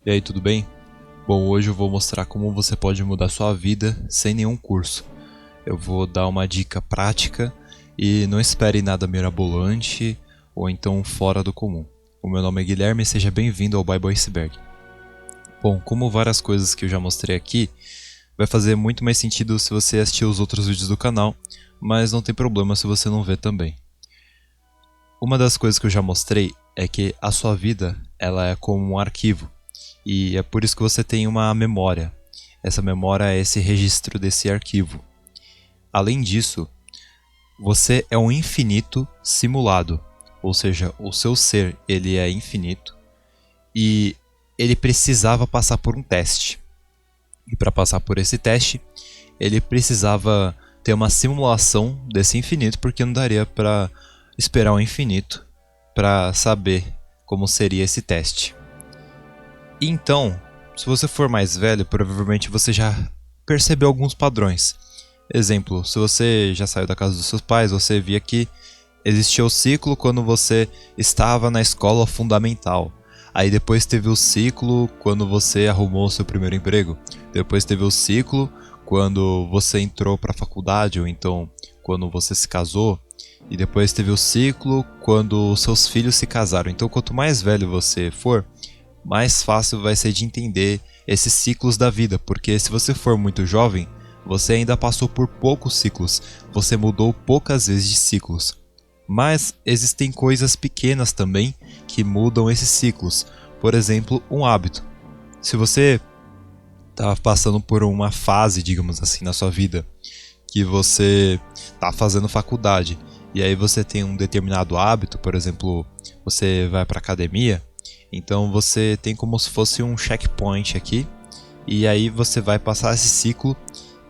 E aí, tudo bem? Bom, hoje eu vou mostrar como você pode mudar sua vida sem nenhum curso. Eu vou dar uma dica prática e não espere nada mirabolante ou então fora do comum. O meu nome é Guilherme e seja bem-vindo ao Bible Iceberg. Bom, como várias coisas que eu já mostrei aqui, vai fazer muito mais sentido se você assistir os outros vídeos do canal, mas não tem problema se você não ver também. Uma das coisas que eu já mostrei é que a sua vida ela é como um arquivo. E é por isso que você tem uma memória. Essa memória é esse registro desse arquivo. Além disso, você é um infinito simulado. Ou seja, o seu ser ele é infinito e ele precisava passar por um teste. E para passar por esse teste, ele precisava ter uma simulação desse infinito, porque não daria para esperar o infinito para saber como seria esse teste. Então, se você for mais velho, provavelmente você já percebeu alguns padrões. Exemplo, se você já saiu da casa dos seus pais, você via que existia o ciclo quando você estava na escola fundamental. Aí depois teve o ciclo quando você arrumou o seu primeiro emprego. Depois teve o ciclo quando você entrou para a faculdade, ou então quando você se casou. E depois teve o ciclo quando seus filhos se casaram. Então, quanto mais velho você for, mais fácil vai ser de entender esses ciclos da vida, porque se você for muito jovem, você ainda passou por poucos ciclos, você mudou poucas vezes de ciclos. Mas existem coisas pequenas também que mudam esses ciclos. Por exemplo, um hábito. Se você está passando por uma fase, digamos assim, na sua vida, que você está fazendo faculdade, e aí você tem um determinado hábito, por exemplo, você vai para academia, então você tem como se fosse um checkpoint aqui, e aí você vai passar esse ciclo,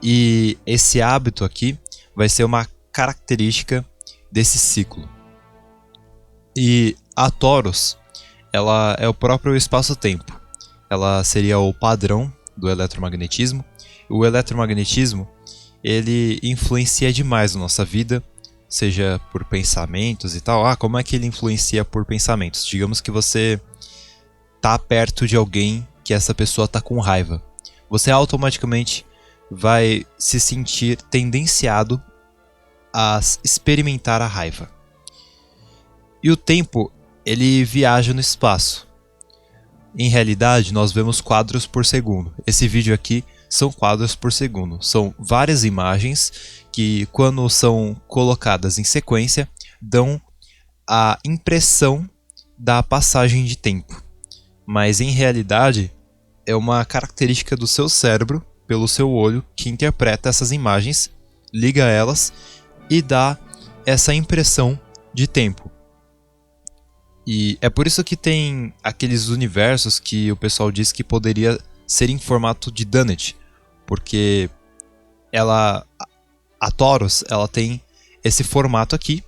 e esse hábito aqui vai ser uma característica desse ciclo. E a Torus, ela é o próprio espaço-tempo. Ela seria o padrão do eletromagnetismo. O eletromagnetismo, ele influencia demais na nossa vida, seja por pensamentos e tal. Como é que ele influencia por pensamentos? Digamos que você tá perto de alguém que essa pessoa tá com raiva. Você automaticamente vai se sentir tendenciado a experimentar a raiva. E o tempo, ele viaja no espaço. Em realidade, nós vemos quadros por segundo. Esse vídeo aqui são quadros por segundo. São várias imagens que, quando são colocadas em sequência, dão a impressão da passagem de tempo. Mas em realidade é uma característica do seu cérebro, pelo seu olho, que interpreta essas imagens, liga elas e dá essa impressão de tempo. E é por isso que tem aqueles universos que o pessoal diz que poderia ser em formato de donut, porque a Torus, ela tem esse formato aqui.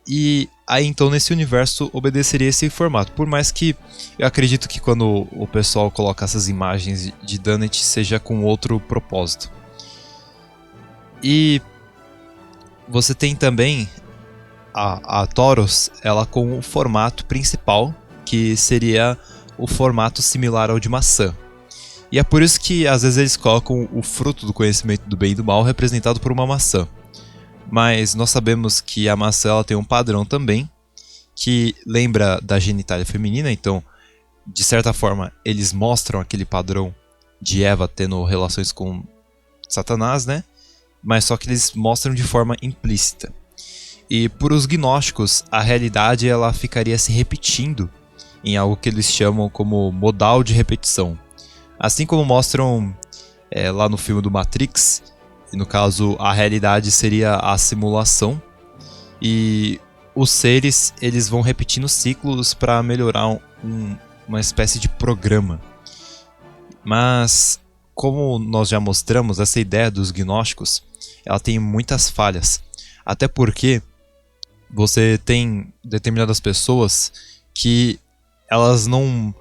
E aí então nesse universo obedeceria esse formato. Por mais que eu acredito que quando o pessoal coloca essas imagens de donut seja com outro propósito. E você tem também a Torus, ela com o formato principal, que seria o formato similar ao de maçã. E é por isso que às vezes eles colocam o fruto do conhecimento do bem e do mal representado por uma maçã. Mas nós sabemos que a maçã ela tem um padrão também, que lembra da genitália feminina, então, de certa forma, eles mostram aquele padrão de Eva tendo relações com Satanás, né? Mas só que eles mostram de forma implícita. E por os gnósticos, a realidade ela ficaria se repetindo em algo que eles chamam como modal de repetição. Assim como mostram lá no filme do Matrix. E no caso, a realidade seria a simulação. E os seres eles vão repetindo ciclos para melhorar uma espécie de programa. Mas, como nós já mostramos, essa ideia dos gnósticos ela tem muitas falhas. Até porque você tem determinadas pessoas que elas não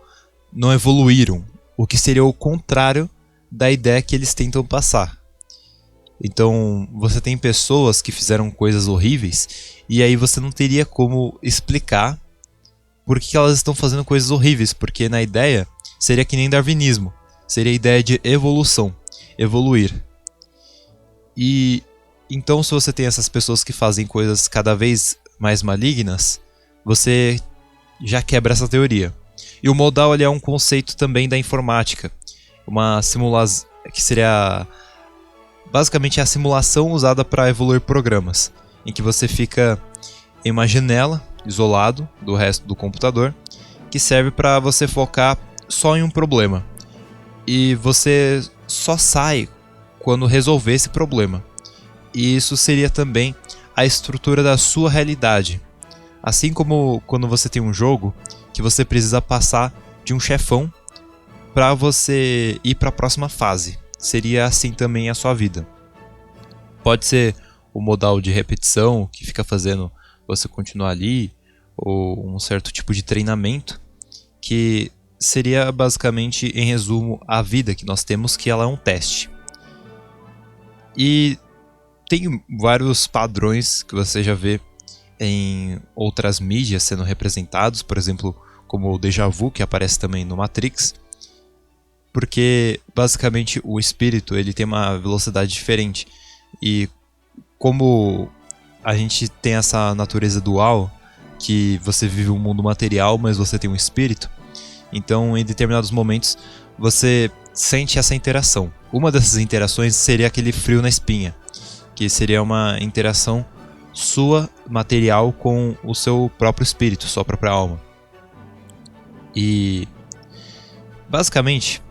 evoluíram. O que seria o contrário da ideia que eles tentam passar. Então, você tem pessoas que fizeram coisas horríveis e aí você não teria como explicar por que elas estão fazendo coisas horríveis, porque na ideia seria que nem darwinismo. Seria a ideia de evolução, evoluir. E então, se você tem essas pessoas que fazem coisas cada vez mais malignas, você já quebra essa teoria. E o modal ele é um conceito também da informática, uma simulação que seria basicamente a simulação usada para evoluir programas, em que você fica em uma janela, isolado do resto do computador, que serve para você focar só em um problema. E você só sai quando resolver esse problema. E isso seria também a estrutura da sua realidade. Assim como quando você tem um jogo que você precisa passar de um chefão para você ir para a próxima fase. Seria assim também a sua vida. Pode ser o modal de repetição que fica fazendo você continuar ali, ou um certo tipo de treinamento, que seria basicamente, em resumo, a vida que nós temos, que ela é um teste. E tem vários padrões que você já vê em outras mídias sendo representados, por exemplo, como o déjà vu, que aparece também no Matrix, porque basicamente o espírito ele tem uma velocidade diferente. E como a gente tem essa natureza dual, que você vive um mundo material, mas você tem um espírito, então em determinados momentos você sente essa interação. Uma dessas interações seria aquele frio na espinha, que seria uma interação sua material com o seu próprio espírito, sua própria alma. E basicamente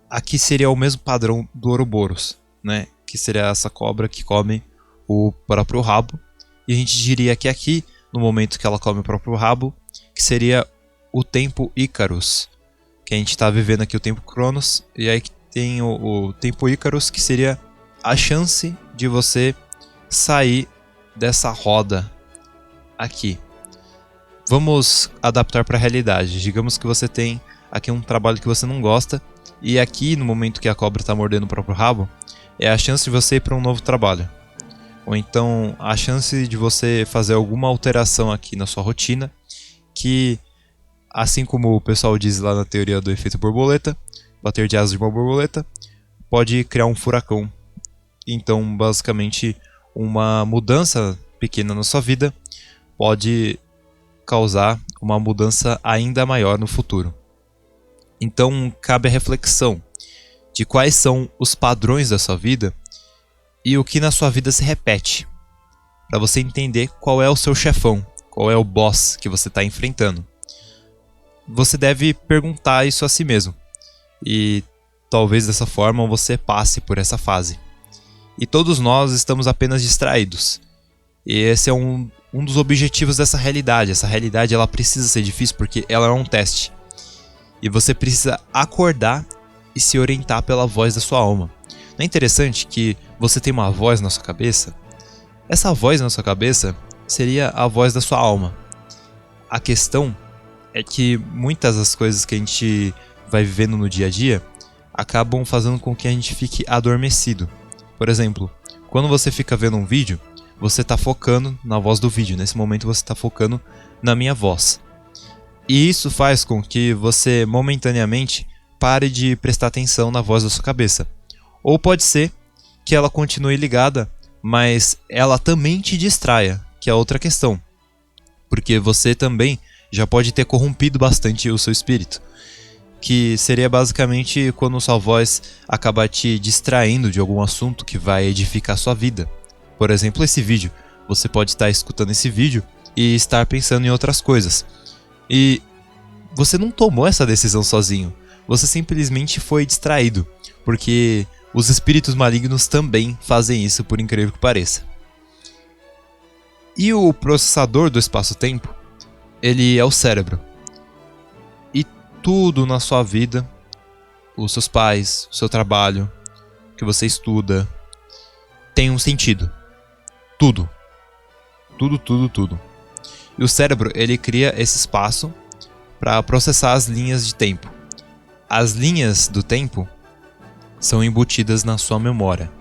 aqui seria o mesmo padrão do Ouroboros, né? Que seria essa cobra que come o próprio rabo. E a gente diria que aqui, no momento que ela come o próprio rabo, que seria o tempo Ícaros, que a gente está vivendo aqui o tempo Cronos, e aí que tem o tempo Ícaros, que seria a chance de você sair dessa roda aqui. Vamos adaptar para a realidade. Digamos que você tem aqui um trabalho que você não gosta, e aqui, no momento que a cobra está mordendo o próprio rabo, é a chance de você ir para um novo trabalho. Ou então a chance de você fazer alguma alteração aqui na sua rotina, que, assim como o pessoal diz lá na teoria do efeito borboleta, bater de asas de uma borboleta pode criar um furacão. Então, basicamente, uma mudança pequena na sua vida pode causar uma mudança ainda maior no futuro. Então, cabe a reflexão de quais são os padrões da sua vida e o que na sua vida se repete, para você entender qual é o seu chefão, qual é o boss que você está enfrentando. Você deve perguntar isso a si mesmo, e talvez dessa forma você passe por essa fase. E todos nós estamos apenas distraídos, e esse é um dos objetivos dessa realidade. Essa realidade ela precisa ser difícil porque ela é um teste, e você precisa acordar e se orientar pela voz da sua alma. Não é interessante que você tem uma voz na sua cabeça? Essa voz na sua cabeça seria a voz da sua alma. A questão é que muitas das coisas que a gente vai vivendo no dia a dia acabam fazendo com que a gente fique adormecido. Por exemplo, quando você fica vendo um vídeo, você está focando na voz do vídeo. Nesse momento você está focando na minha voz. E isso faz com que você momentaneamente pare de prestar atenção na voz da sua cabeça. Ou pode ser que ela continue ligada, mas ela também te distraia, que é outra questão. Porque você também já pode ter corrompido bastante o seu espírito. Que seria basicamente quando sua voz acaba te distraindo de algum assunto que vai edificar sua vida. Por exemplo, esse vídeo. Você pode estar escutando esse vídeo e estar pensando em outras coisas. E você não tomou essa decisão sozinho. Você simplesmente foi distraído. Porque os espíritos malignos também fazem isso, por incrível que pareça. E o processador do espaço-tempo, ele é o cérebro. E tudo na sua vida, os seus pais, o seu trabalho, o que você estuda, tem um sentido. Tudo. Tudo. E o cérebro, ele cria esse espaço para processar as linhas de tempo. As linhas do tempo são embutidas na sua memória.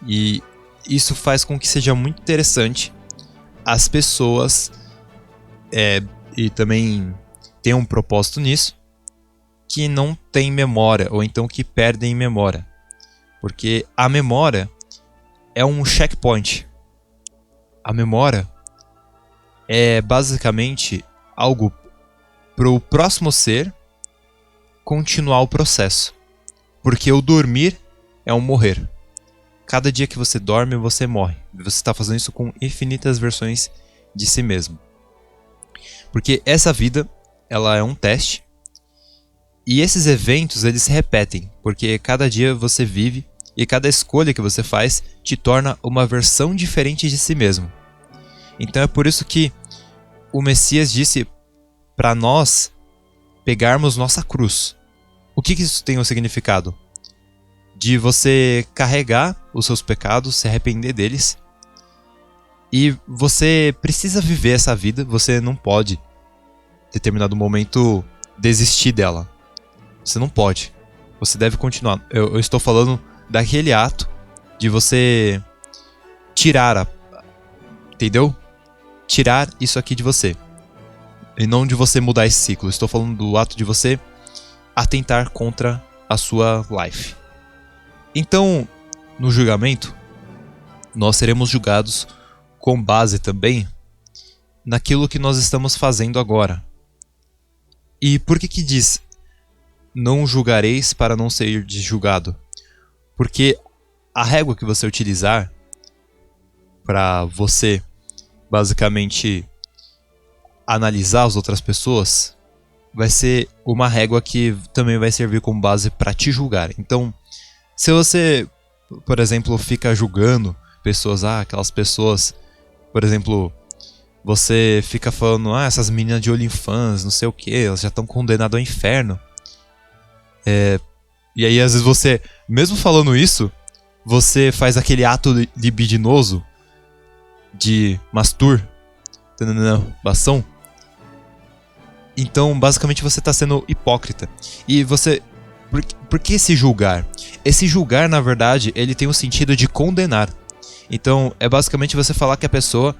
E isso faz com que seja muito interessante as pessoas e também tem um propósito nisso, que não tem memória, ou então que perdem memória. Porque a memória é um checkpoint. A memória é basicamente algo para o próximo ser continuar o processo. Porque o dormir é um morrer. Cada dia que você dorme, você morre. Você está fazendo isso com infinitas versões de si mesmo. Porque essa vida, ela é um teste. E esses eventos, eles se repetem. Porque cada dia você vive e cada escolha que você faz te torna uma versão diferente de si mesmo. Então é por isso que o Messias disse para nós pegarmos nossa cruz. O que isso tem um significado? De você carregar os seus pecados, se arrepender deles. E você precisa viver essa vida, você não pode, em determinado momento, desistir dela. Você não pode. Você deve continuar. Eu estou falando daquele ato de você tirar entendeu? Tirar isso aqui de você. E não de você mudar esse ciclo. Estou falando do ato de você atentar contra a sua life. Então, no julgamento, nós seremos julgados com base também naquilo que nós estamos fazendo agora. E por que diz não julgareis para não ser julgado? Porque a régua que você utilizar para você basicamente analisar as outras pessoas vai ser uma régua que também vai servir como base para te julgar. Então, se você, por exemplo, fica julgando pessoas, aquelas pessoas, por exemplo, você fica falando, essas meninas de OnlyFans, não sei o que, elas já estão condenadas ao inferno. E aí, às vezes, você, mesmo falando isso, você faz aquele ato libidinoso de masturbação. Então, basicamente, você está sendo hipócrita. E você... Por que se julgar? Esse julgar, na verdade, ele tem o sentido de condenar. Então, é basicamente você falar que a pessoa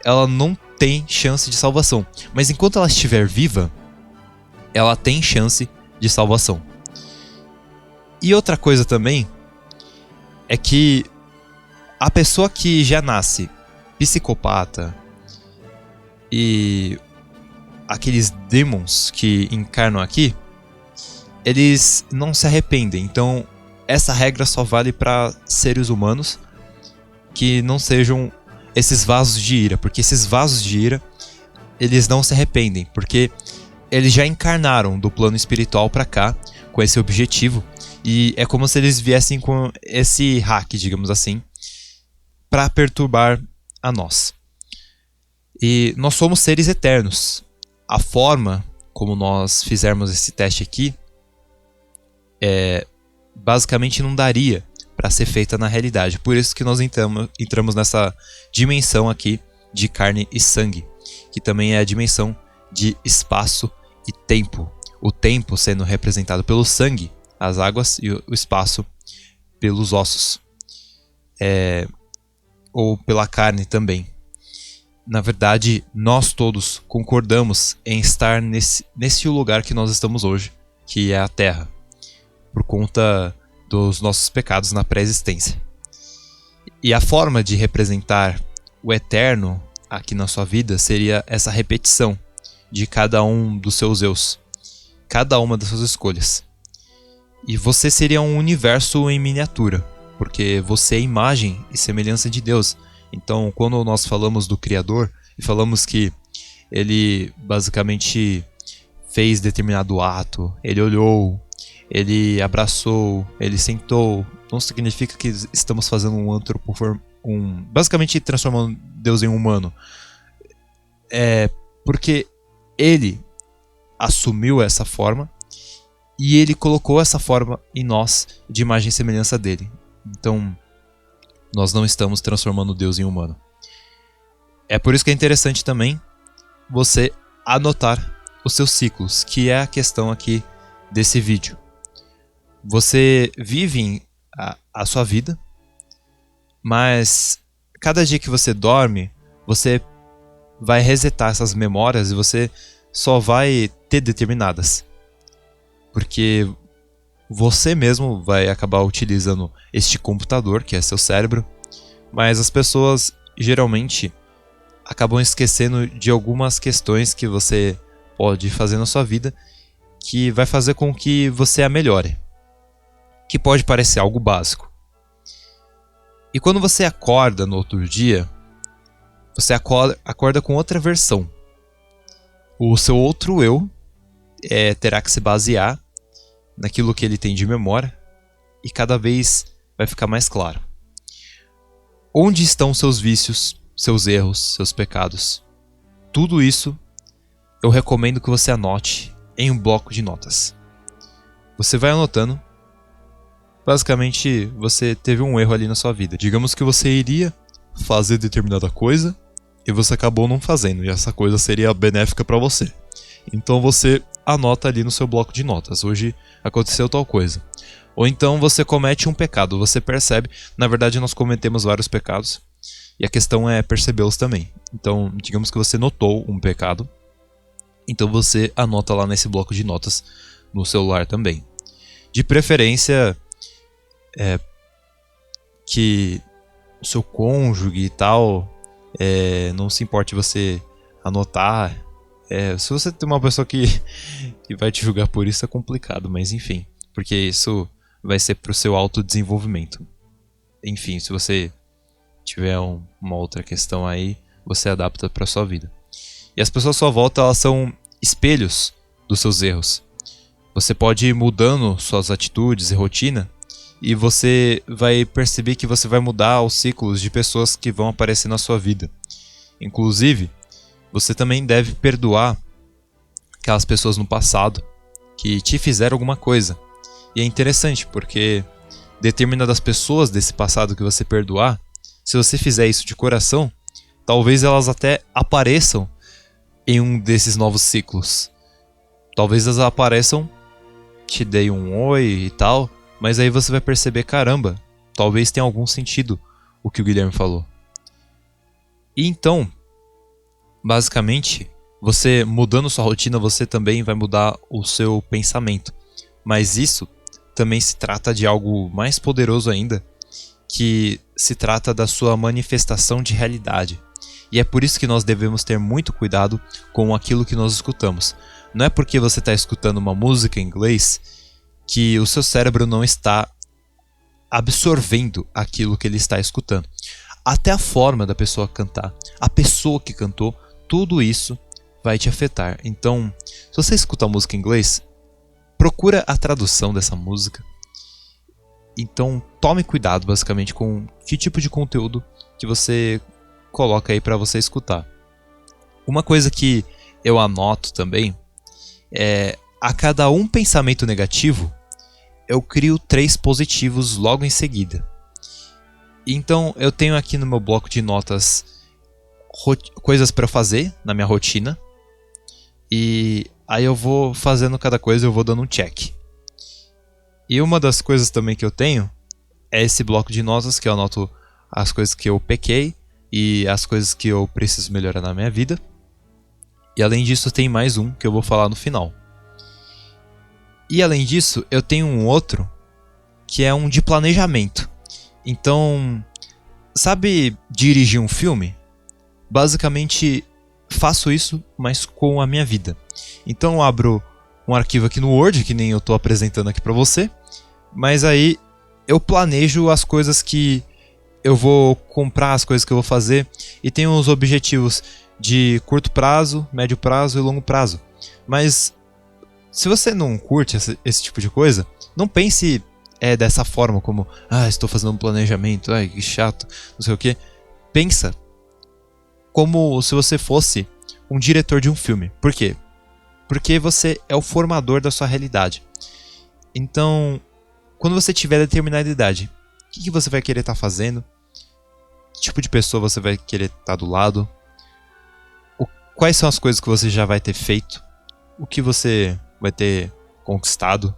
ela não tem chance de salvação. Mas enquanto ela estiver viva, ela tem chance de salvação. E outra coisa também é que a pessoa que já nasce psicopata e aqueles demons que encarnam aqui, eles não se arrependem. Então, essa regra só vale para seres humanos que não sejam esses vasos de ira. Porque esses vasos de ira, eles não se arrependem. Porque eles já encarnaram do plano espiritual para cá, com esse objetivo. E é como se eles viessem com esse hack, digamos assim, para perturbar a nós. E nós somos seres eternos. A forma como nós fizermos esse teste aqui basicamente não daria para ser feita na realidade. Por isso que nós entramos nessa dimensão aqui de carne e sangue, que também é a dimensão de espaço e tempo. O tempo sendo representado pelo sangue, as águas, e o espaço pelos ossos. Ou pela carne também. Na verdade, nós todos concordamos em estar nesse lugar que nós estamos hoje, que é a Terra, por conta dos nossos pecados na pré-existência. E a forma de representar o eterno aqui na sua vida seria essa repetição de cada um dos seus eus, cada uma das suas escolhas. E você seria um universo em miniatura, porque você é imagem e semelhança de Deus. Então, quando nós falamos do Criador e falamos que ele basicamente fez determinado ato, ele olhou, ele abraçou, ele sentou, não significa que estamos fazendo basicamente transformando Deus em um humano. Porque ele assumiu essa forma e ele colocou essa forma em nós de imagem e semelhança dele. Então, nós não estamos transformando Deus em humano. É por isso que é interessante também você anotar os seus ciclos, que é a questão aqui desse vídeo. Você vive a sua vida, mas cada dia que você dorme, você vai resetar essas memórias e você só vai ter determinadas. Porque você mesmo vai acabar utilizando este computador, que é seu cérebro, mas as pessoas geralmente acabam esquecendo de algumas questões que você pode fazer na sua vida que vai fazer com que você a melhore. Que pode parecer algo básico. E quando você acorda no outro dia, você acorda com outra versão. O seu outro eu terá que se basear naquilo que ele tem de memória e cada vez vai ficar mais claro. Onde estão seus vícios, seus erros, seus pecados? Tudo isso eu recomendo que você anote em um bloco de notas. Você vai anotando. Basicamente, você teve um erro ali na sua vida. Digamos que você iria fazer determinada coisa e você acabou não fazendo, e essa coisa seria benéfica para você. Então você anota ali no seu bloco de notas: hoje aconteceu tal coisa. Ou então você comete um pecado, você percebe. Na verdade, nós cometemos vários pecados e a questão é percebê-los também. Então, digamos que você notou um pecado, então você anota lá nesse bloco de notas no celular também. De preferência, que o seu cônjuge e tal não se importe você anotar. Se você tem uma pessoa que vai te julgar por isso, é complicado, mas enfim, porque isso vai ser pro seu autodesenvolvimento. Enfim, se você tiver uma outra questão aí, você adapta pra sua vida. E as pessoas à sua volta, elas são espelhos dos seus erros. Você pode ir mudando suas atitudes e rotina, e você vai perceber que você vai mudar os ciclos de pessoas que vão aparecer na sua vida. Inclusive, você também deve perdoar aquelas pessoas no passado que te fizeram alguma coisa. E é interessante porque determinadas pessoas desse passado que você perdoar, se você fizer isso de coração, talvez elas até apareçam em um desses novos ciclos. Talvez elas apareçam, te deem um oi e tal, mas aí você vai perceber, caramba, talvez tenha algum sentido o que o Guilherme falou. E então, basicamente, você mudando sua rotina, você também vai mudar o seu pensamento. Mas isso também se trata de algo mais poderoso ainda, que se trata da sua manifestação de realidade. E é por isso que nós devemos ter muito cuidado com aquilo que nós escutamos. Não é porque você está escutando uma música em inglês que o seu cérebro não está absorvendo aquilo que ele está escutando. Até a forma da pessoa cantar, a pessoa que cantou, tudo isso vai te afetar. Então, se você escuta a música em inglês, procura a tradução dessa música. Então, tome cuidado basicamente com que tipo de conteúdo que você coloca aí para você escutar. Uma coisa que eu anoto também é: a cada um pensamento negativo, eu crio 3 positivos logo em seguida. Então eu tenho aqui no meu bloco de notas coisas para fazer na minha rotina, e aí eu vou fazendo cada coisa, eu vou dando um check. E uma das coisas também que eu tenho é esse bloco de notas que eu anoto as coisas que eu pequei e as coisas que eu preciso melhorar na minha vida. E além disso tem mais um que eu vou falar no final. E além disso, eu tenho um outro que é um de planejamento. Então, sabe dirigir um filme? Basicamente, faço isso, mas com a minha vida. Então eu abro um arquivo aqui no Word, que nem eu estou apresentando aqui para você. Mas aí eu planejo as coisas que eu vou comprar, as coisas que eu vou fazer. E tenho os objetivos de curto prazo, médio prazo e longo prazo. Mas se você não curte esse tipo de coisa, não pense dessa forma, como estou fazendo um planejamento, que chato, não sei o que. Pensa como se você fosse um diretor de um filme. Por quê? Porque você é o formador da sua realidade. Então, quando você tiver determinada idade, o que você vai querer estar fazendo? Que tipo de pessoa você vai querer estar do lado? Quais são as coisas que você já vai ter feito? O que você vai ter conquistado?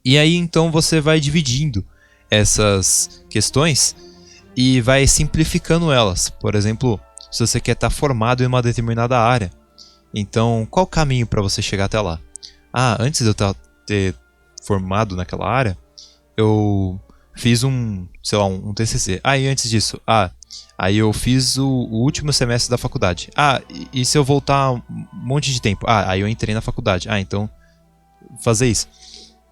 E aí então você vai dividindo essas questões e vai simplificando elas. Por exemplo, se você quer estar formado em uma determinada área, Então, qual o caminho para você chegar até lá? Antes de eu ter formado naquela área, eu fiz um TCC. E antes disso, aí eu fiz o último semestre da faculdade. E se eu voltar um monte de tempo? Aí eu entrei na faculdade. Então, fazer isso.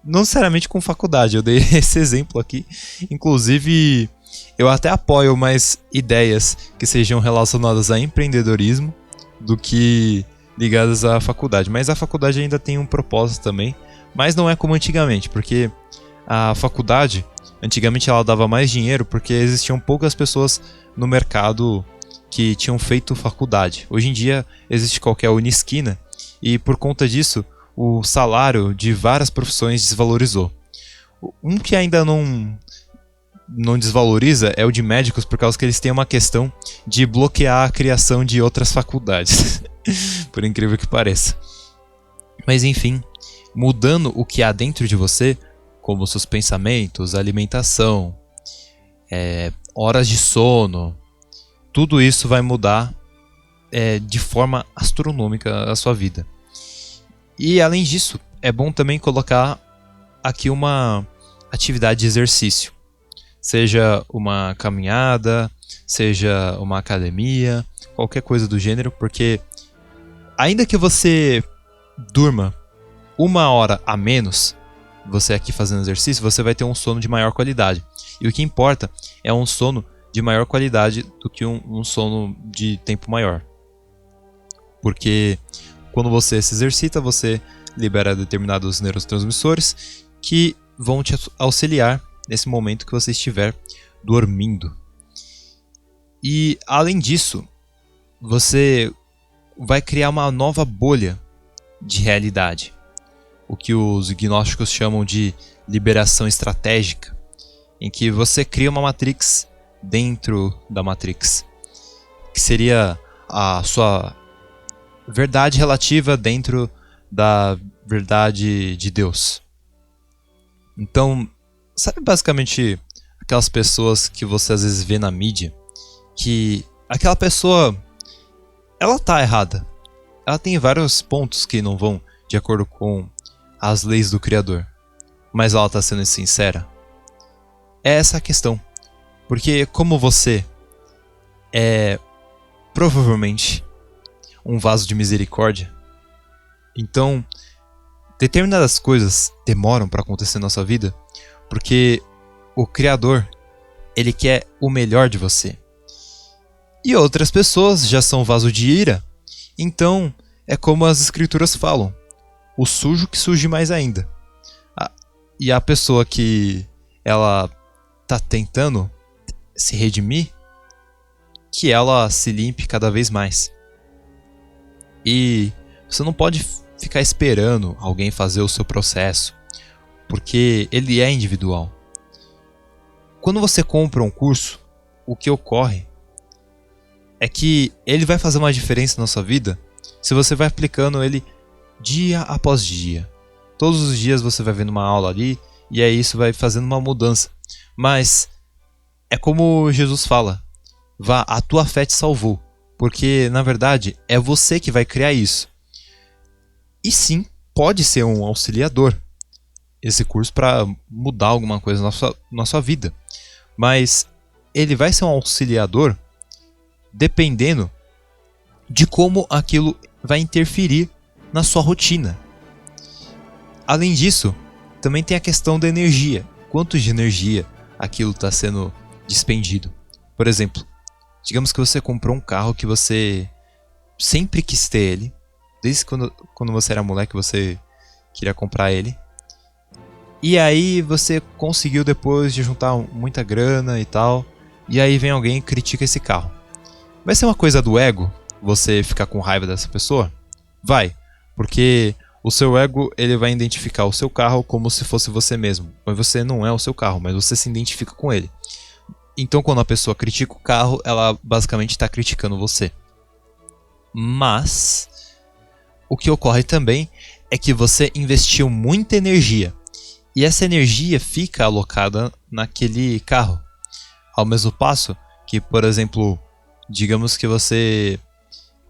Não necessariamente com faculdade, eu dei esse exemplo aqui. Inclusive, eu até apoio mais ideias que sejam relacionadas a empreendedorismo do que ligadas à faculdade. Mas a faculdade ainda tem um propósito também, mas não é como antigamente, porque a faculdade, antigamente ela dava mais dinheiro porque existiam poucas pessoas no mercado que tinham feito faculdade. Hoje em dia existe qualquer Unisquina e por conta disso o salário de várias profissões desvalorizou. Um que ainda não desvaloriza é o de médicos, por causa que eles têm uma questão de bloquear a criação de outras faculdades. Por incrível que pareça. Mas enfim, mudando o que há dentro de você, como seus pensamentos, alimentação, horas de sono, tudo isso vai mudar de forma astronômica a sua vida. E além disso, é bom também colocar aqui uma atividade de exercício. Seja uma caminhada, seja uma academia, qualquer coisa do gênero, porque ainda que você durma 1 hora a menos, você aqui fazendo exercício, você vai ter um sono de maior qualidade. E o que importa é um sono de maior qualidade do que um sono de tempo maior. Porque quando você se exercita, você libera determinados neurotransmissores que vão te auxiliar nesse momento que você estiver dormindo. E além disso, você vai criar uma nova bolha de realidade. O que os gnósticos chamam de liberação estratégica, em que você cria uma matrix dentro da matrix, que seria a sua verdade relativa dentro da verdade de Deus. Então, sabe basicamente aquelas pessoas que você às vezes vê na mídia, que aquela pessoa, ela tá errada. Ela tem vários pontos que não vão de acordo com as leis do Criador, mas ela tá sendo sincera? É essa a questão. Porque como você é provavelmente um vaso de misericórdia, então determinadas coisas demoram para acontecer na nossa vida, porque o Criador, ele quer o melhor de você. E outras pessoas já são vaso de ira, então é como as escrituras falam, o sujo que surge mais ainda. E a pessoa que ela tá tentando se redimir, que ela se limpe cada vez mais. E você não pode ficar esperando alguém fazer o seu processo, porque ele é individual. Quando você compra um curso, o que ocorre é que ele vai fazer uma diferença na sua vida se você vai aplicando ele dia após dia. Todos os dias você vai vendo uma aula ali e aí isso vai fazendo uma mudança. Mas é como Jesus fala, vá, a tua fé te salvou. Porque na verdade é você que vai criar isso. E sim, pode ser um auxiliador esse curso para mudar alguma coisa na sua vida. Mas ele vai ser um auxiliador dependendo de como aquilo vai interferir na sua rotina. Além disso, também tem a questão da energia. Quanto de energia aquilo está sendo despendido? Por exemplo, digamos que você comprou um carro que você sempre quis ter ele. Desde quando você era moleque você queria comprar ele. E aí você conseguiu depois de juntar muita grana e tal. E aí vem alguém e critica esse carro. Vai ser uma coisa do ego você ficar com raiva dessa pessoa? Vai, porque o seu ego ele vai identificar o seu carro como se fosse você mesmo. Mas você não é o seu carro, mas você se identifica com ele. Então quando a pessoa critica o carro, ela basicamente está criticando você. Mas o que ocorre também é que você investiu muita energia. E essa energia fica alocada naquele carro. Ao mesmo passo que, por exemplo, digamos que você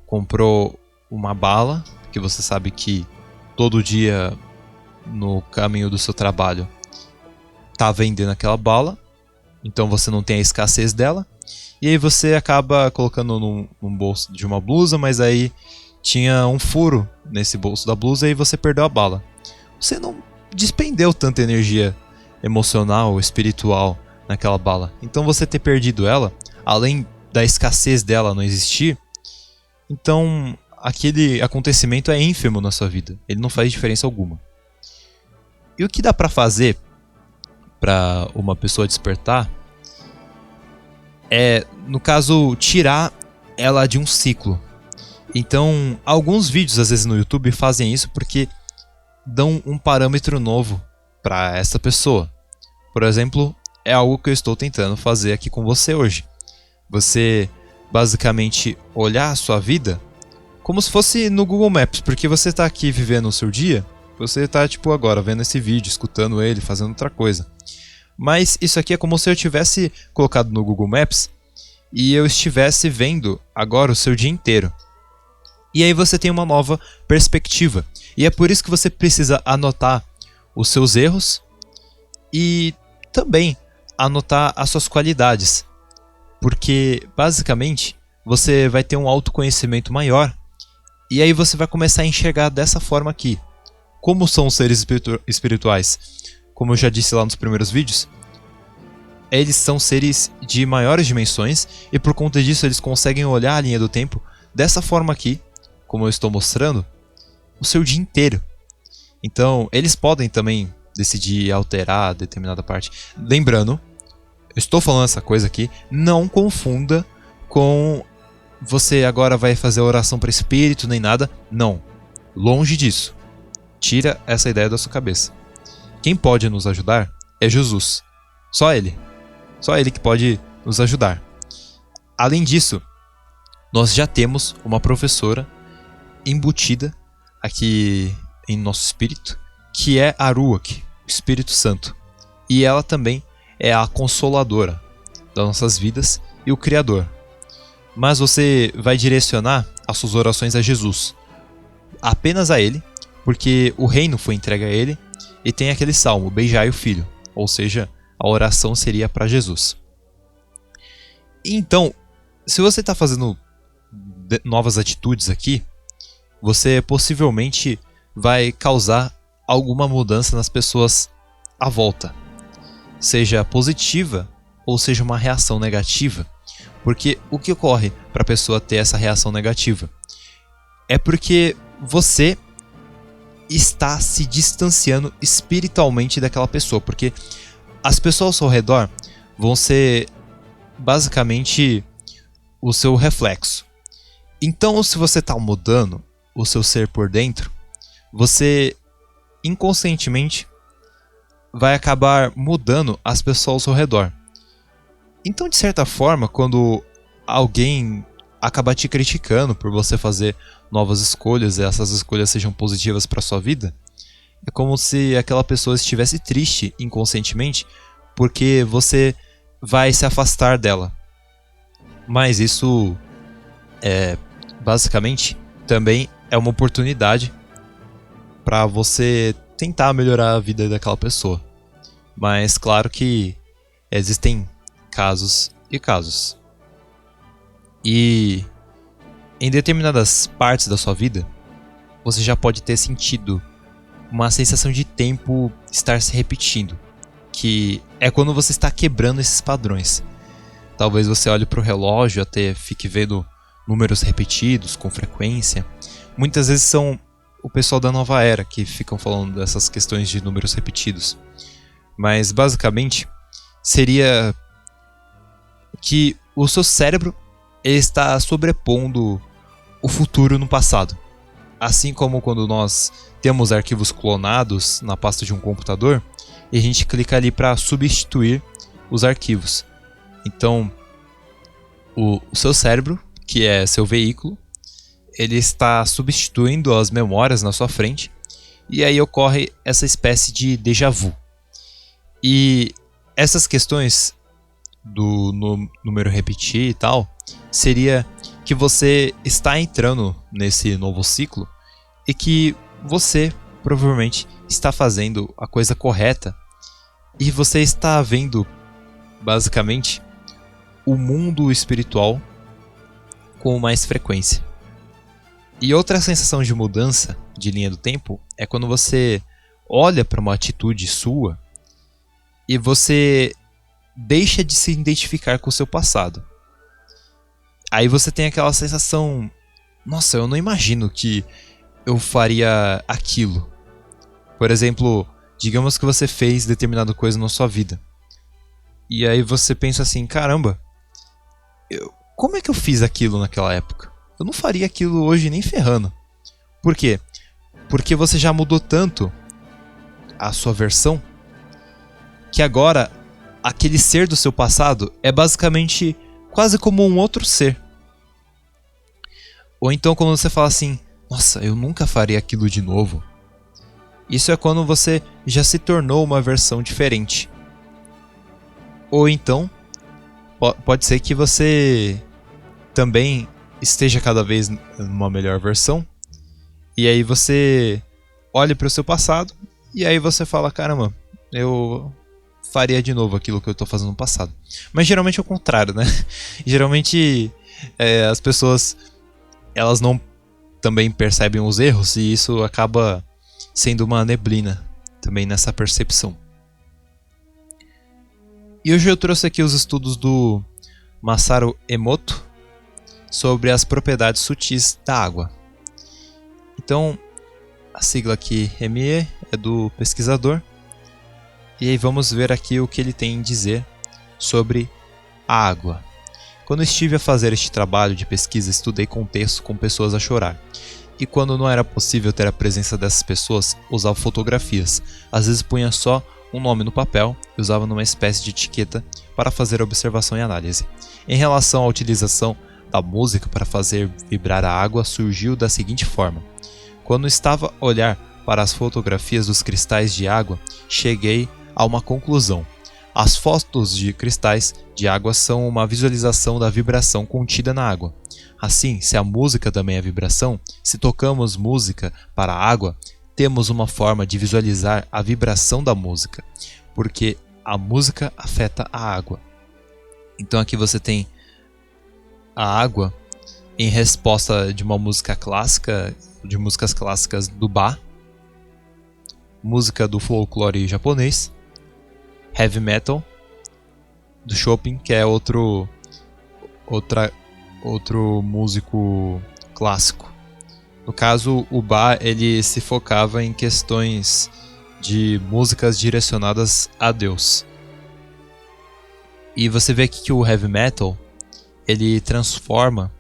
comprou uma bala, que você sabe que todo dia no caminho do seu trabalho tá vendendo aquela bala, então você não tem a escassez dela, e aí você acaba colocando num bolso de uma blusa, mas aí tinha um furo nesse bolso da blusa e você perdeu a bala. Você não despendeu tanta energia emocional, espiritual naquela bala. Então você ter perdido ela, além da escassez dela não existir, então aquele acontecimento é ínfimo na sua vida. Ele não faz diferença alguma. E o que dá pra fazer pra uma pessoa despertar é, no caso, tirar ela de um ciclo. Então, alguns vídeos às vezes no YouTube fazem isso porque dão um parâmetro novo para essa pessoa. Por exemplo, é algo que eu estou tentando fazer aqui com você hoje. Você basicamente olhar a sua vida como se fosse no Google Maps, porque você está aqui vivendo o seu dia, você está tipo agora vendo esse vídeo, escutando ele, fazendo outra coisa. Mas isso aqui é como se eu tivesse colocado no Google Maps e eu estivesse vendo agora o seu dia inteiro. E aí você tem uma nova perspectiva. E é por isso que você precisa anotar os seus erros e também anotar as suas qualidades. Porque, basicamente, você vai ter um autoconhecimento maior e aí você vai começar a enxergar dessa forma aqui. Como são os seres espirituais? Como eu já disse lá nos primeiros vídeos, eles são seres de maiores dimensões e por conta disso eles conseguem olhar a linha do tempo dessa forma aqui, como eu estou mostrando, o seu dia inteiro. Então, eles podem também decidir alterar determinada parte. Lembrando, eu estou falando essa coisa aqui, não confunda com você agora vai fazer oração para espírito nem nada. Não, longe disso. Tira essa ideia da sua cabeça. Quem pode nos ajudar é Jesus. Só Ele. Só Ele que pode nos ajudar. Além disso, nós já temos uma professora embutida aqui em nosso espírito, que é Aruach, o Espírito Santo. E ela também é a consoladora das nossas vidas e o Criador. Mas você vai direcionar as suas orações a Jesus, apenas a Ele, porque o reino foi entregue a Ele e tem aquele salmo, beijai o Filho, ou seja, a oração seria para Jesus. Então, se você está fazendo novas atitudes aqui, você possivelmente vai causar alguma mudança nas pessoas à volta, seja positiva ou seja uma reação negativa. Porque o que ocorre para a pessoa ter essa reação negativa? É porque você está se distanciando espiritualmente daquela pessoa, porque as pessoas ao seu redor vão ser basicamente o seu reflexo. Então, se você está mudando o seu ser por dentro, você inconscientemente vai acabar mudando as pessoas ao seu redor. Então, de certa forma, quando alguém acaba te criticando por você fazer novas escolhas e essas escolhas sejam positivas para sua vida, é como se aquela pessoa estivesse triste inconscientemente porque você vai se afastar dela. Mas isso basicamente também é uma oportunidade para você tentar melhorar a vida daquela pessoa. Mas claro que existem casos e casos. E em determinadas partes da sua vida, você já pode ter sentido uma sensação de tempo estar se repetindo, que é quando você está quebrando esses padrões. Talvez você olhe para o relógio, até fique vendo números repetidos com frequência. Muitas vezes são o pessoal da nova era que ficam falando dessas questões de números repetidos. Mas basicamente seria que o seu cérebro está sobrepondo o futuro no passado. Assim como quando nós temos arquivos clonados na pasta de um computador e a gente clica ali para substituir os arquivos. Então, o seu cérebro, que é seu veículo, ele está substituindo as memórias na sua frente e aí ocorre essa espécie de déjà vu. E essas questões do número repetir e tal, seria que você está entrando nesse novo ciclo e que você provavelmente está fazendo a coisa correta e você está vendo basicamente o mundo espiritual com mais frequência. E outra sensação de mudança de linha do tempo é quando você olha para uma atitude sua e você deixa de se identificar com o seu passado. Aí você tem aquela sensação, nossa, eu não imagino que eu faria aquilo. Por exemplo, digamos que você fez determinada coisa na sua vida. E aí você pensa assim, caramba, como é que eu fiz aquilo naquela época? Eu não faria aquilo hoje nem ferrando. Por quê? Porque você já mudou tanto a sua versão que agora aquele ser do seu passado é basicamente quase como um outro ser. Ou então quando você fala assim, nossa, eu nunca faria aquilo de novo. Isso é quando você já se tornou uma versão diferente. Ou então, pode ser que você também esteja cada vez numa melhor versão. E aí você olha para o seu passado e aí você fala, caramba, eu faria de novo aquilo que eu estou fazendo no passado. Mas geralmente é o contrário, né? Geralmente as pessoas elas não também percebem os erros e isso acaba sendo uma neblina também nessa percepção. E hoje eu trouxe aqui os estudos do Masaru Emoto sobre as propriedades sutis da água. Então, a sigla aqui ME é do pesquisador. E aí vamos ver aqui o que ele tem a dizer sobre a água. Quando estive a fazer este trabalho de pesquisa, estudei contexto com pessoas a chorar. E quando não era possível ter a presença dessas pessoas, usava fotografias. Às vezes punha só um nome no papel e usava numa espécie de etiqueta para fazer observação e análise. Em relação à utilização da música para fazer vibrar a água, surgiu da seguinte forma. Quando estava a olhar para as fotografias dos cristais de água, cheguei a uma conclusão. As fotos de cristais de água são uma visualização da vibração contida na água. Assim, se a música também é vibração, se tocamos música para a água, temos uma forma de visualizar a vibração da música, porque a música afeta a água. Então aqui você tem a água em resposta de uma música clássica, de músicas clássicas do Bach, música do folclore japonês, heavy metal do Chopin, que é outro músico clássico. No caso, o Bach ele se focava em questões de músicas direcionadas a Deus. E você vê aqui que o heavy metal ele transforma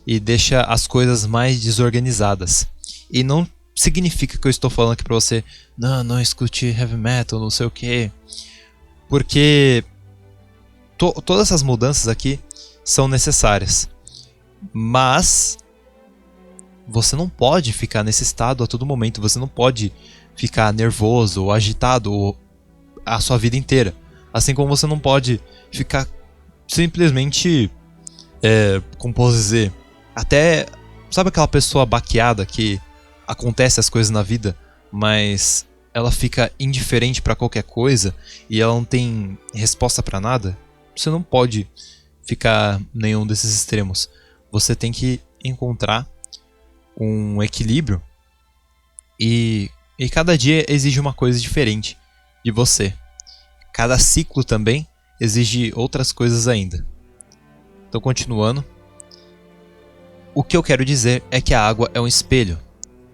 e deixa as coisas mais desorganizadas. E não significa que eu estou falando aqui pra você, não escute heavy metal, não sei o que. Porque todas essas mudanças aqui são necessárias. Mas você não pode ficar nesse estado a todo momento. Você não pode ficar nervoso ou agitado a sua vida inteira. Assim como você não pode ficar simplesmente, como posso dizer, até, sabe aquela pessoa baqueada que acontece as coisas na vida, mas ela fica indiferente para qualquer coisa e ela não tem resposta para nada? Você não pode ficar nenhum desses extremos. Você tem que encontrar um equilíbrio e cada dia exige uma coisa diferente de você. Cada ciclo também exige outras coisas ainda. Então, continuando, o que eu quero dizer é que a água é um espelho.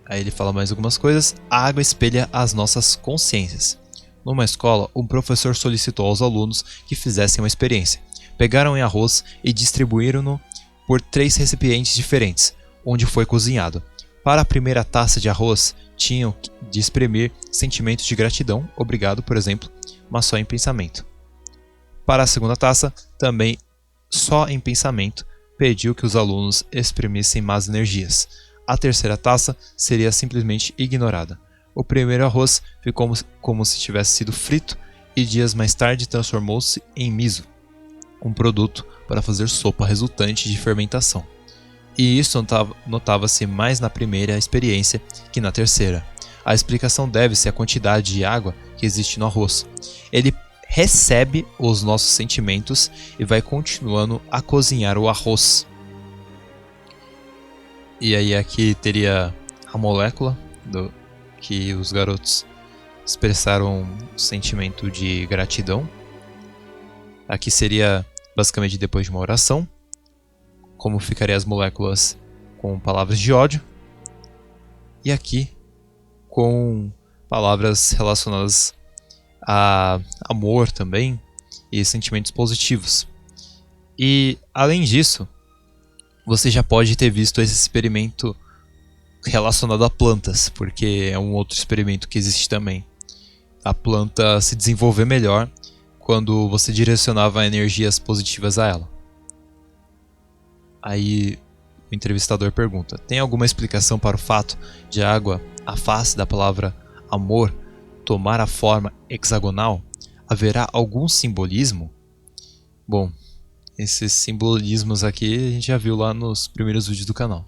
Aí ele fala mais algumas coisas. A água espelha as nossas consciências. Numa escola, um professor solicitou aos alunos que fizessem uma experiência. Pegaram em arroz e distribuíram-no por 3 recipientes diferentes, onde foi cozinhado. Para a primeira taça de arroz, tinham de exprimir sentimentos de gratidão, obrigado, por exemplo, mas só em pensamento. Para a segunda taça, também só em pensamento, pediu que os alunos exprimissem más energias. A terceira taça seria simplesmente ignorada. O primeiro arroz ficou como se tivesse sido frito e dias mais tarde transformou-se em miso, um produto para fazer sopa resultante de fermentação. E isso notava-se mais na primeira experiência que na terceira. A explicação deve-se à quantidade de água que existe no arroz. Ele recebe os nossos sentimentos e vai continuando a cozinhar o arroz. E aí aqui teria a molécula que os garotos expressaram um sentimento de gratidão. Aqui seria basicamente depois de uma oração, como ficariam as moléculas com palavras de ódio. E aqui com palavras relacionadas a amor também e sentimentos positivos. E além disso, você já pode ter visto esse experimento relacionado a plantas, porque é um outro experimento que existe também. A planta se desenvolver melhor quando você direcionava energias positivas a ela. Aí o entrevistador pergunta: tem alguma explicação para o fato de a água, a face da palavra amor, tomar a forma hexagonal? Haverá algum simbolismo? Bom, esses simbolismos aqui a gente já viu lá nos primeiros vídeos do canal.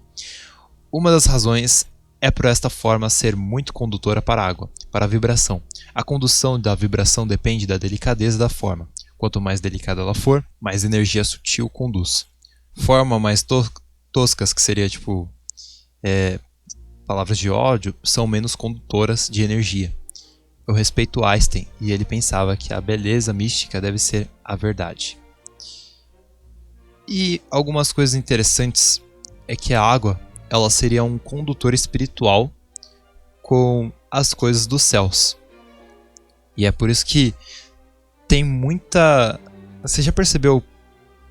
Uma das razões é por esta forma ser muito condutora para a água, para a vibração. A condução da vibração depende da delicadeza da forma. Quanto mais delicada ela for, mais energia sutil conduz. Forma mais toscas, que seria tipo palavras de ódio, são menos condutoras de energia. Eu respeito Einstein e ele pensava que a beleza mística deve ser a verdade. E algumas coisas interessantes é que a água, ela seria um condutor espiritual com as coisas dos céus. E é por isso que tem muita... Você já percebeu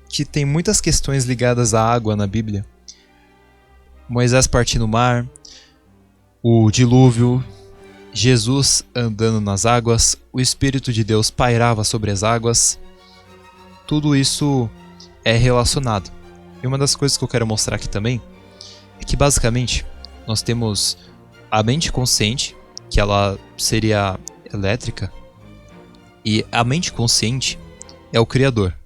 que tem muitas questões ligadas à água na Bíblia? Moisés partindo no mar, o dilúvio, Jesus andando nas águas, o Espírito de Deus pairava sobre as águas. Tudo isso é relacionado. E uma das coisas que eu quero mostrar aqui também é que basicamente nós temos a mente consciente, que ela seria elétrica, e a mente consciente é o Criador.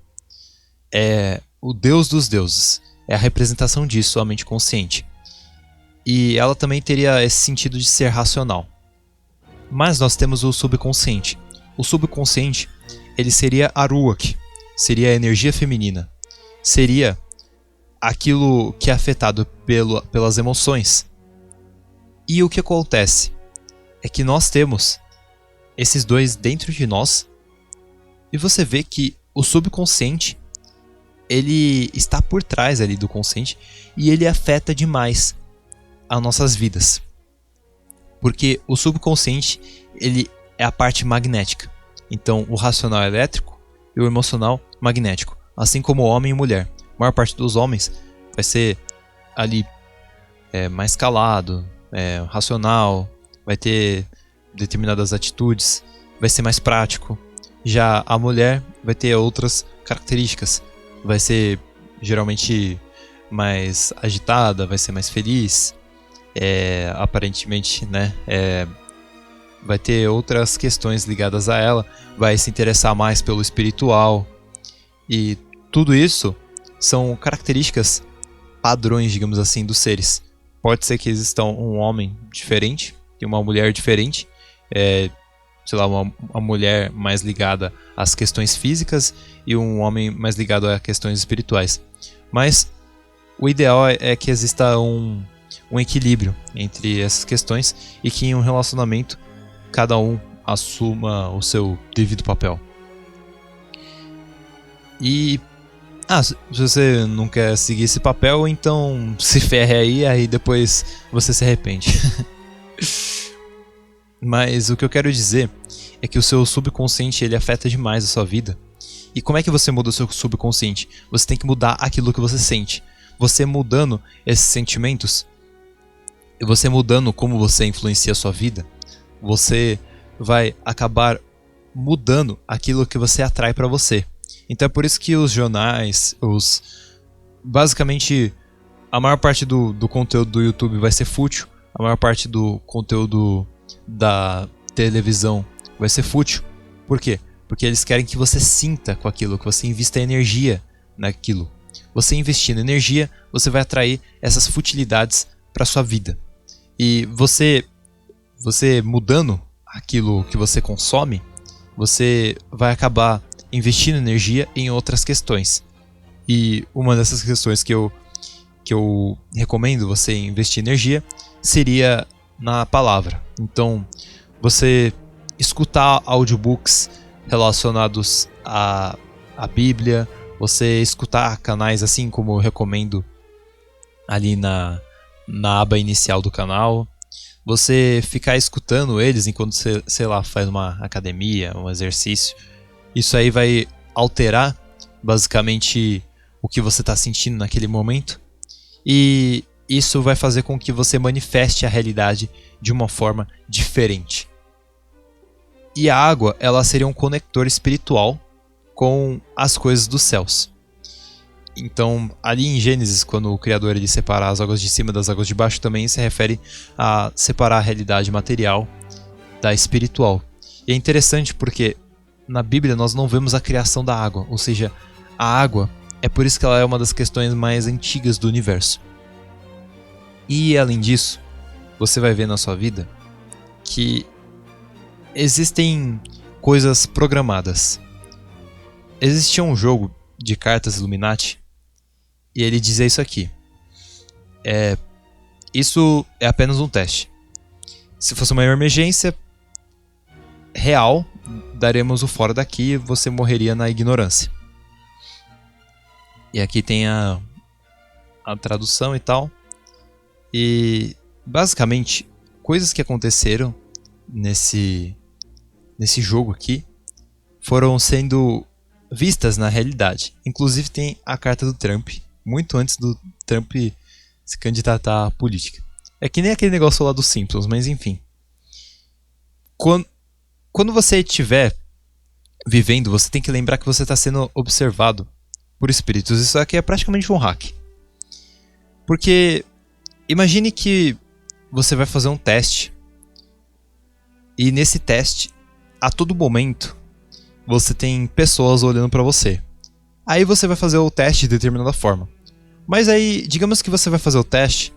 É o Deus dos deuses. É a representação disso, a mente consciente. E ela também teria esse sentido de ser racional. Mas nós temos o subconsciente. O subconsciente, ele seria a Ruach, seria a energia feminina. Seria aquilo que é afetado pelas emoções. E o que acontece é que nós temos esses dois dentro de nós, e você vê que o subconsciente, ele está por trás ali do consciente, e ele afeta demais as nossas vidas. Porque o subconsciente, ele é a parte magnética. Então o racional é elétrico e o emocional magnético. Assim como homem e mulher. A maior parte dos homens vai ser ali mais calado, racional, vai ter determinadas atitudes, vai ser mais prático. Já a mulher vai ter outras características. Vai ser geralmente mais agitada, vai ser mais feliz. Aparentemente, né? Vai ter outras questões ligadas a ela. Vai se interessar mais pelo espiritual. E tudo isso são características padrões, digamos assim, dos seres. Pode ser que exista um homem diferente e uma mulher diferente. Sei lá, uma mulher mais ligada às questões físicas e um homem mais ligado a questões espirituais. Mas o ideal é que exista um equilíbrio entre essas questões e que em um relacionamento cada um assuma o seu devido papel. E se você não quer seguir esse papel, então se ferre aí depois você se arrepende. Mas o que eu quero dizer é que o seu subconsciente, ele afeta demais a sua vida. E como é que você muda o seu subconsciente? Você tem que mudar aquilo que você sente. Você mudando esses sentimentos, e você mudando como você influencia a sua vida, você vai acabar mudando aquilo que você atrai para você. Então é por isso que os jornais, basicamente a maior parte do conteúdo do YouTube vai ser fútil, a maior parte do conteúdo da televisão vai ser fútil. Por quê? Porque eles querem que você sinta com aquilo, que você invista energia naquilo. você investindo energia, você vai atrair essas futilidades para sua vida. E você mudando aquilo que você consome, você vai acabar investindo energia em outras questões. E uma dessas questões que eu recomendo você investir energia seria na palavra. Então, você escutar audiobooks relacionados à Bíblia, você escutar canais assim como eu recomendo ali na aba inicial do canal, você ficar escutando eles enquanto você, sei lá, faz uma academia, um exercício. Isso aí vai alterar basicamente o que você está sentindo naquele momento, e isso vai fazer com que você manifeste a realidade de uma forma diferente. E a água, ela seria um conector espiritual com as coisas dos céus. Então, ali em Gênesis, quando o Criador ele separa as águas de cima das águas de baixo, também se refere a separar a realidade material da espiritual. E é interessante porque na Bíblia nós não vemos a criação da água, ou seja, a água é por isso que ela é uma das questões mais antigas do universo. E além disso, você vai ver na sua vida que existem coisas programadas. Existia um jogo de cartas Illuminati e ele dizia isso aqui: isso é apenas um teste. Se fosse uma emergência real, daremos o fora daqui e você morreria na ignorância. E aqui tem a tradução e tal. E basicamente, coisas que aconteceram nesse jogo aqui foram sendo vistas na realidade. Inclusive tem a carta do Trump, muito antes do Trump se candidatar à política. É que nem aquele negócio lá dos Simpsons, mas enfim. Quando você estiver vivendo, você tem que lembrar que você está sendo observado por espíritos. Isso aqui é praticamente um hack. Porque imagine que você vai fazer um teste e nesse teste, a todo momento, você tem pessoas olhando para você. Aí você vai fazer o teste de determinada forma. Mas aí, digamos que você vai fazer o teste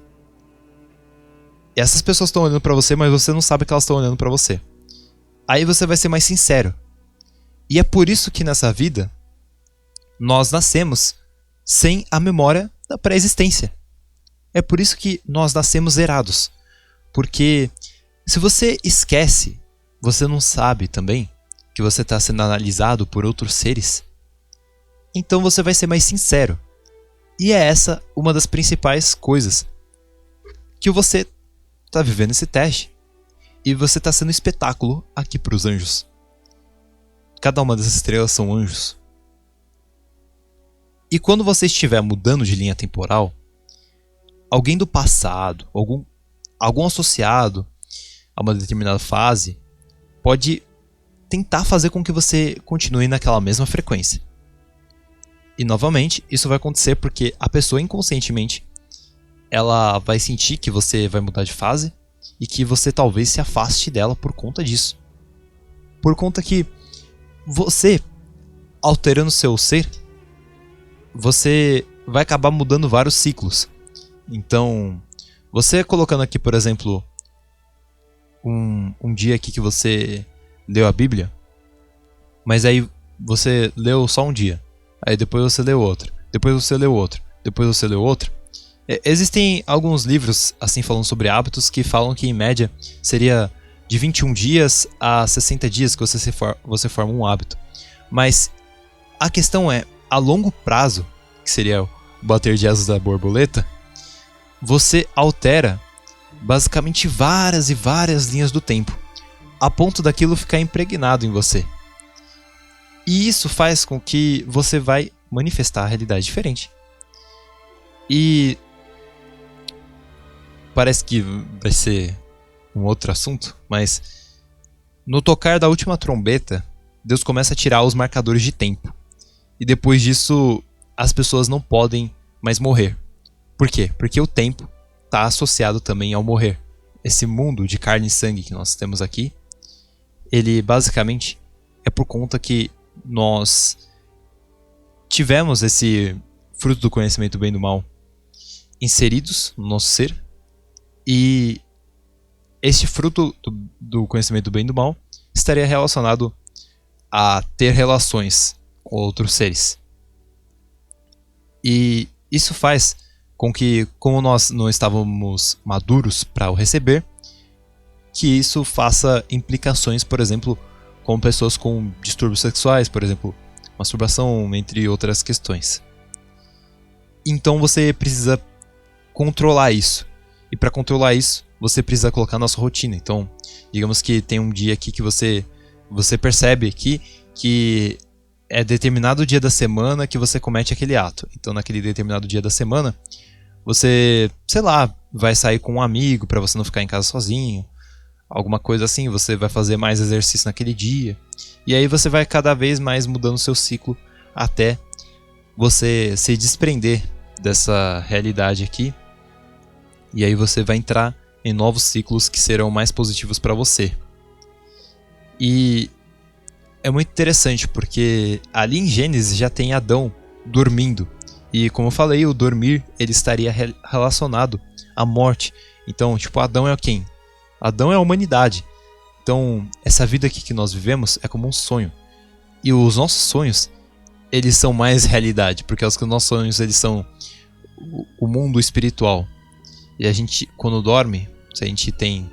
e essas pessoas estão olhando para você, mas você não sabe que elas estão olhando para você. Aí você vai ser mais sincero. E é por isso que nessa vida nós nascemos sem a memória da pré-existência. É por isso que nós nascemos zerados. Porque se você esquece, você não sabe também que você está sendo analisado por outros seres, então você vai ser mais sincero. E é essa uma das principais coisas que você está vivendo esse teste. E você está sendo espetáculo aqui para os anjos. Cada uma dessas estrelas são anjos. E quando você estiver mudando de linha temporal, alguém do passado, algum associado a uma determinada fase, pode tentar fazer com que você continue naquela mesma frequência. E novamente, isso vai acontecer porque a pessoa inconscientemente ela vai sentir que você vai mudar de fase e que você talvez se afaste dela por conta disso. Por conta que você, alterando seu ser, você vai acabar mudando vários ciclos. Então, você colocando aqui, por exemplo, um dia aqui que você leu a Bíblia, mas aí você leu só um dia, aí depois você leu outro, depois você leu outro, depois você leu outro. Existem alguns livros assim falando sobre hábitos que falam que em média seria de 21 dias a 60 dias que você forma um hábito. Mas a questão é, a longo prazo, que seria o bater de asas da borboleta, você altera basicamente várias e várias linhas do tempo, a ponto daquilo ficar impregnado em você. E isso faz com que você vai manifestar a realidade diferente. E parece que vai ser um outro assunto, mas no tocar da última trombeta, Deus começa a tirar os marcadores de tempo. E depois disso, as pessoas não podem mais morrer. Por quê? Porque o tempo está associado também ao morrer. Esse mundo de carne e sangue que nós temos aqui, ele basicamente é por conta que nós tivemos esse fruto do conhecimento do bem e do mal, inseridos no nosso ser. E este fruto do conhecimento do bem e do mal estaria relacionado a ter relações com outros seres. E isso faz com que, como nós não estávamos maduros para o receber, que isso faça implicações, por exemplo, com pessoas com distúrbios sexuais, por exemplo, masturbação, entre outras questões. Então você precisa controlar isso. E para controlar isso, você precisa colocar na sua rotina. Então, digamos que tem um dia aqui que você percebe aqui que é determinado dia da semana que você comete aquele ato. Então, naquele determinado dia da semana, você, sei lá, vai sair com um amigo para você não ficar em casa sozinho. Alguma coisa assim, você vai fazer mais exercício naquele dia. E aí você vai cada vez mais mudando o seu ciclo até você se desprender dessa realidade aqui. E aí você vai entrar em novos ciclos que serão mais positivos para você. E é muito interessante porque ali em Gênesis já tem Adão dormindo. E como eu falei, o dormir ele estaria relacionado à morte. Então, tipo, Adão é quem? Adão é a humanidade. Então, essa vida aqui que nós vivemos é como um sonho. E os nossos sonhos, eles são mais realidade, porque os nossos sonhos, eles são o mundo espiritual. E a gente, quando dorme, se a gente tem...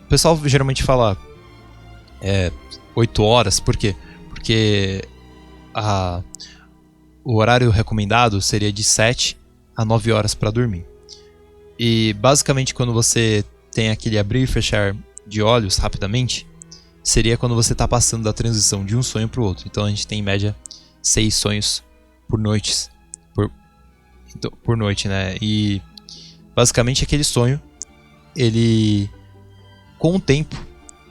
o pessoal geralmente fala 8 horas, por quê? Porque o horário recomendado seria de 7 a 9 horas para dormir. E basicamente quando você tem aquele abrir e fechar de olhos rapidamente, seria quando você está passando da transição de um sonho para o outro. Então a gente tem em média 6 sonhos por noite, por noite, né? E basicamente aquele sonho, ele com o tempo,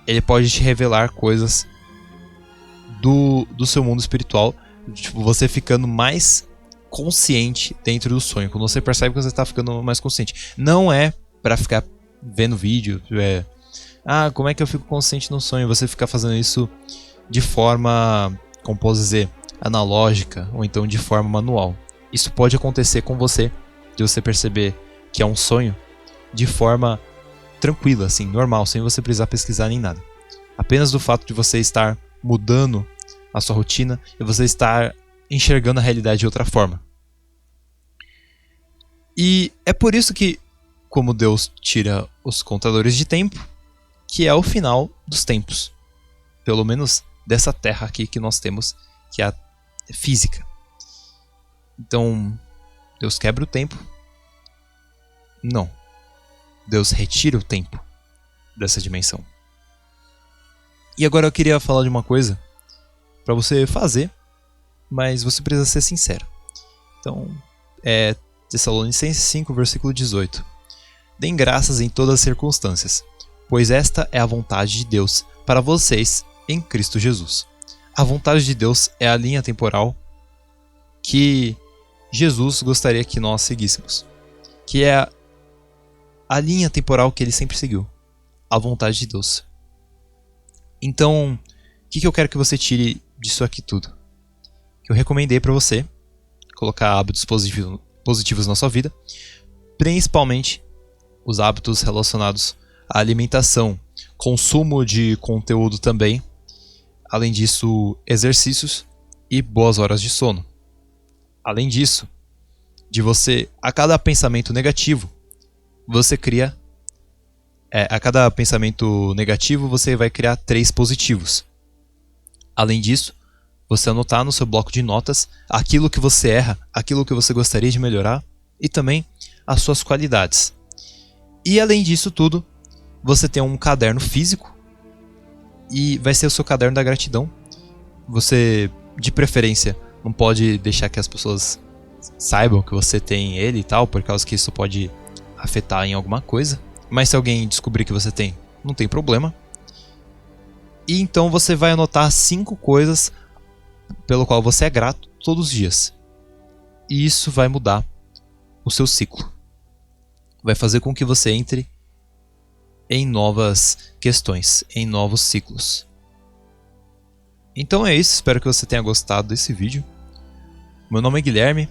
ele pode te revelar coisas do seu mundo espiritual, tipo, você ficando mais consciente dentro do sonho. Quando você percebe que você está ficando mais consciente. Não é para ficar vendo vídeo, como é que eu fico consciente no sonho? Você ficar fazendo isso de forma, como posso dizer, analógica, ou então de forma manual. Isso pode acontecer com você, de você perceber que é um sonho de forma tranquila, assim, normal, sem você precisar pesquisar nem nada. Apenas do fato de você estar mudando a sua rotina e você estar enxergando a realidade de outra forma. E é por isso que, como Deus tira os contadores de tempo, que é o final dos tempos. Pelo menos dessa terra aqui que nós temos, que é a física. Então, Deus quebra o tempo? Não. Deus retira o tempo dessa dimensão. E agora eu queria falar de uma coisa para você fazer, mas você precisa ser sincero. Então, Tessalonicenses 5, versículo 18. Deem graças em todas as circunstâncias, pois esta é a vontade de Deus para vocês em Cristo Jesus. A vontade de Deus é a linha temporal que Jesus gostaria que nós seguíssemos, que é a linha temporal que ele sempre seguiu, a vontade de Deus. Então, o que eu quero que você tire disso aqui tudo? Que eu recomendei para você colocar hábitos positivos na sua vida, principalmente os hábitos relacionados à alimentação, consumo de conteúdo também, além disso, exercícios e boas horas de sono. Além disso, de você, a cada pensamento negativo, você cria... a cada pensamento negativo, você vai criar 3 positivos. Além disso, você anotar no seu bloco de notas aquilo que você erra, aquilo que você gostaria de melhorar e também as suas qualidades. E além disso tudo, você tem um caderno físico e vai ser o seu caderno da gratidão. Você, de preferência, não pode deixar que as pessoas saibam que você tem ele e tal, por causa que isso pode afetar em alguma coisa. Mas se alguém descobrir que você tem, não tem problema. E então você vai anotar 5 coisas pelo qual você é grato todos os dias. E isso vai mudar o seu ciclo. Vai fazer com que você entre em novas questões, em novos ciclos. Então é isso, espero que você tenha gostado desse vídeo. Meu nome é Guilherme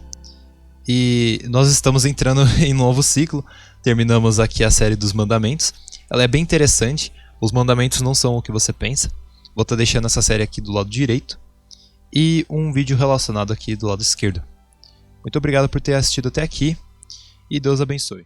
e nós estamos entrando em um novo ciclo. Terminamos aqui a série dos mandamentos. Ela é bem interessante. Os mandamentos não são o que você pensa. Vou estar deixando essa série aqui do lado direito e um vídeo relacionado aqui do lado esquerdo. Muito obrigado por ter assistido até aqui e Deus abençoe.